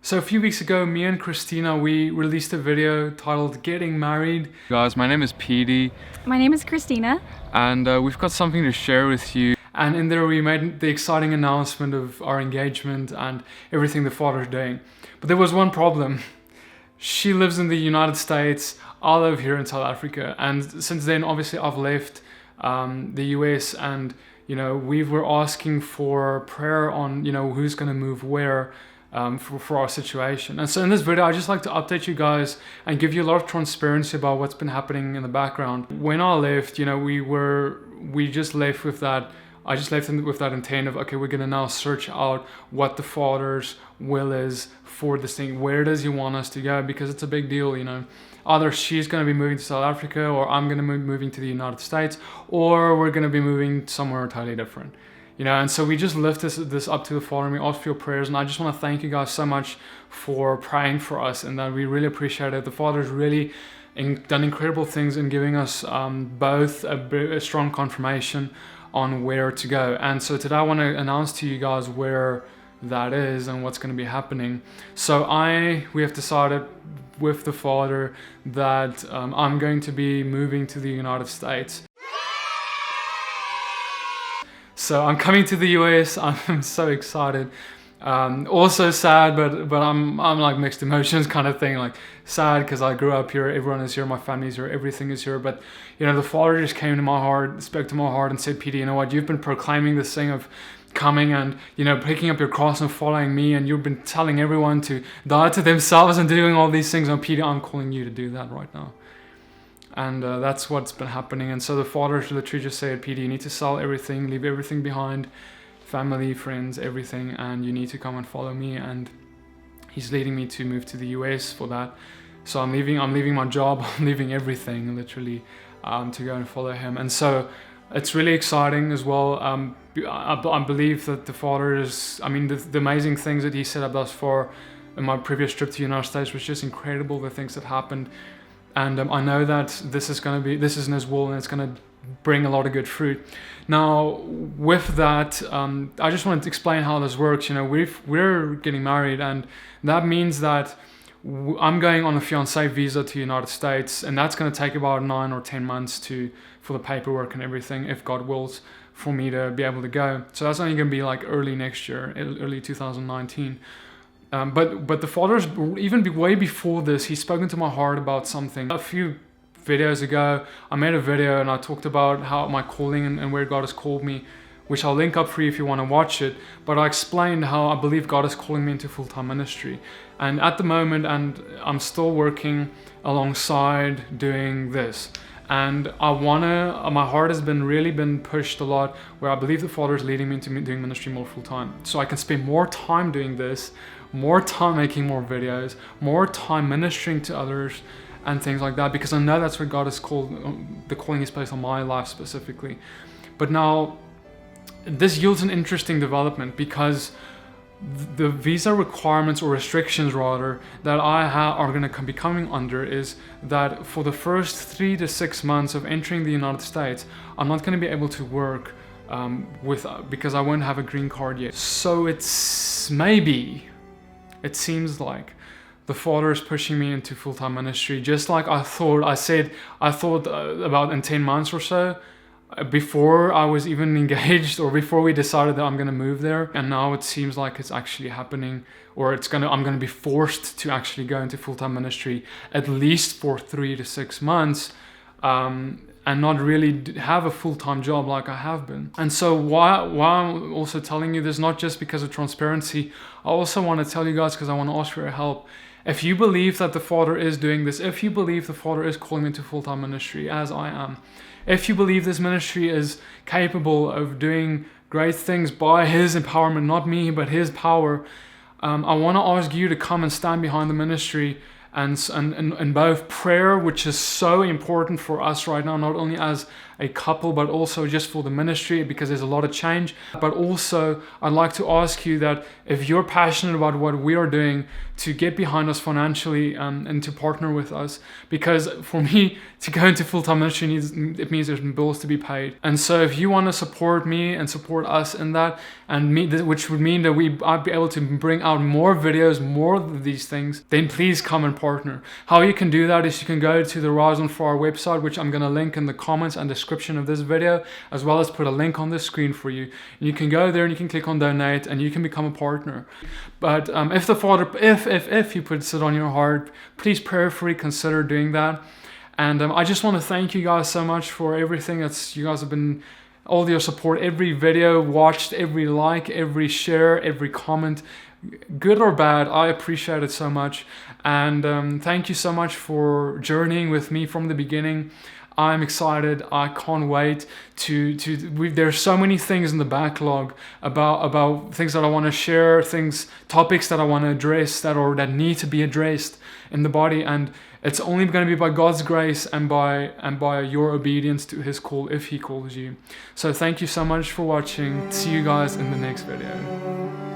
So a few weeks ago, me and Christina, we released a video titled Getting Married. Guys, my name is Petey. My name is Christina. And we've got something to share with you. And in there we made the exciting announcement of our engagement and everything the Father's doing. But there was one problem. She lives in the United States, I live here in South Africa. And since then, obviously, I've left the US and, we were asking for prayer on, who's going to move where. For our situation. And so in this video, I just like to update you guys and give you a lot of transparency about what's been happening in the background. When I left, we just left with that. I just left with that intent of, okay, we're gonna now search out what the Father's will is for this thing. Where does He want us to go? Because it's a big deal, Either she's gonna be moving to South Africa, or I'm gonna be moving to the United States, or we're gonna be moving somewhere totally different. And so we just lift this up to the Father and we ask for your prayers. And I just want to thank you guys so much for praying for us, and that we really appreciate it. The Father's really done incredible things in giving us both a strong confirmation on where to go. And so today I want to announce to you guys where that is and what's going to be happening. So we have decided with the Father that I'm going to be moving to the United States. So I'm coming to the US. I'm so excited. Also sad, but I'm like mixed emotions kind of thing. Like sad because I grew up here, everyone is here, my family's here, everything is here. But the Father just came to my heart, spoke to my heart, and said, "Peter, you know what? You've been proclaiming this thing of coming and picking up your cross and following me, and you've been telling everyone to die to themselves and doing all these things. And Peter, I'm calling you to do that right now." And that's what's been happening. And so the Father literally just said, "Peter, you need to sell everything, leave everything behind, family, friends, everything, and you need to come and follow me." And He's leading me to move to the US for that. So I'm leaving my job, I'm leaving everything literally to go and follow Him. And so it's really exciting as well. I believe that the Father is, the amazing things that He set up thus far in my previous trip to the United States was just incredible, the things that happened. And I know that this is in His will, and it's going to bring a lot of good fruit. Now, with that, I just wanted to explain how this works. We're getting married, and that means that I'm going on a fiancé visa to the United States, and that's going to take about 9 or 10 months for the paperwork and everything, if God wills, for me to be able to go. So that's only going to be like early next year, early 2019. But the Father's, even way before this, He's spoken to my heart about something. A few videos ago, I made a video and I talked about how my calling and where God has called me, which I'll link up for you if you want to watch it. But I explained how I believe God is calling me into full-time ministry. And at the moment, and I'm still working alongside doing this. And my heart has really been pushed a lot, where I believe the Father is leading me into doing ministry more full-time. So I can spend more time doing this, more time making more videos, more time ministering to others and things like that, because I know that's what God has called, the calling He's placed on my life specifically. But now this yields an interesting development, because the visa requirements, or restrictions rather, that I are going to be coming under is that for the first 3 to 6 months of entering the United States, I'm not going to be able to work because I won't have a green card yet. So it seems like the Father is pushing me into full-time ministry, just like I thought about in 10 months or so, before I was even engaged, or before we decided that I'm going to move there. And now it seems like it's actually happening, or I'm going to be forced to actually go into full-time ministry at least for 3 to 6 months, and not really have a full-time job like I have been. And so why I'm also telling you this, not just because of transparency, I also want to tell you guys because I want to ask for your help. If you believe that the Father is doing this, if you believe the Father is calling me to full-time ministry, as I am, if you believe this ministry is capable of doing great things by His empowerment, not me, but His power, I want to ask you to come and stand behind the ministry and both prayer, which is so important for us right now, not only as a couple, but also just for the ministry, because there's a lot of change. But also, I'd like to ask you that if you're passionate about what we are doing, to get behind us financially and to partner with us. Because for me, to go into full-time ministry, it means there's bills to be paid. And so if you want to support me and support us in that, which would mean that I'd be able to bring out more videos, more of these things, then please come and partner. How you can do that is you can go to the Rise on Fire website, which I'm going to link in the comments and description of this video, as well as put a link on the screen for you. You can go there and you can click on donate and you can become a partner. But if you put it on your heart, please prayerfully consider doing that. And I just want to thank you guys so much for everything you guys have been, all your support, every video watched, every like, every share, every comment, good or bad. I appreciate it so much. And thank you so much for journeying with me from the beginning. I'm excited. I can't wait there's so many things in the backlog about things that I want to share, topics that I want to address that need to be addressed in the body, and it's only going to be by God's grace and by your obedience to His call, if He calls you. So thank you so much for watching. See you guys in the next video.